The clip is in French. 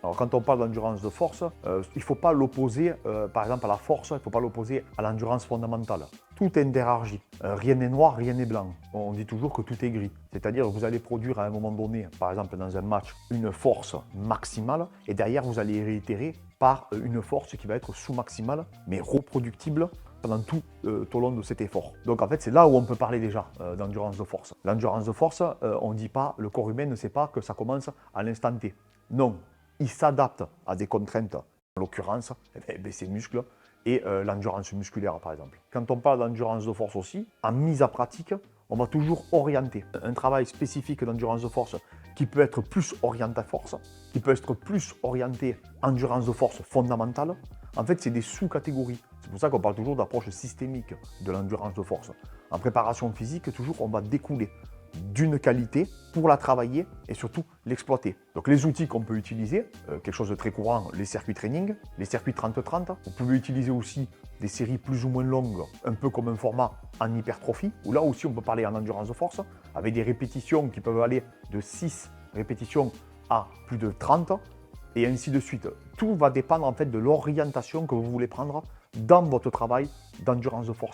Alors quand on parle d'endurance de force, il ne faut pas l'opposer, par exemple à la force, il ne faut pas l'opposer à l'endurance fondamentale. Tout est interagi. Rien n'est noir, rien n'est blanc. On dit toujours que tout est gris. C'est-à-dire que vous allez produire à un moment donné, par exemple dans un match, une force maximale et derrière vous allez réitérer par une force qui va être sous-maximale mais reproductible pendant tout au long de cet effort. Donc en fait, c'est là où on peut parler déjà d'endurance de force. L'endurance de force, on ne dit pas, le corps humain ne sait pas que ça commence à l'instant T. Non, il s'adapte à des contraintes, en l'occurrence, ses muscles et l'endurance musculaire par exemple. Quand on parle d'endurance de force aussi, en mise à pratique, on va toujours orienter. Un travail spécifique d'endurance de force qui peut être plus orienté force, qui peut être plus orienté endurance de force fondamentale, en fait, c'est des sous-catégories. C'est pour ça qu'on parle toujours d'approche systémique de l'endurance de force. En préparation physique, toujours, on va découler d'une qualité pour la travailler et surtout l'exploiter. Donc les outils qu'on peut utiliser, quelque chose de très courant, les circuits training, les circuits 30-30. Vous pouvez utiliser aussi des séries plus ou moins longues, un peu comme un format en hypertrophie, où là aussi on peut parler en endurance de force, avec des répétitions qui peuvent aller de 6 répétitions à plus de 30, et ainsi de suite. Tout va dépendre en fait de l'orientation que vous voulez prendre dans votre travail d'endurance de force.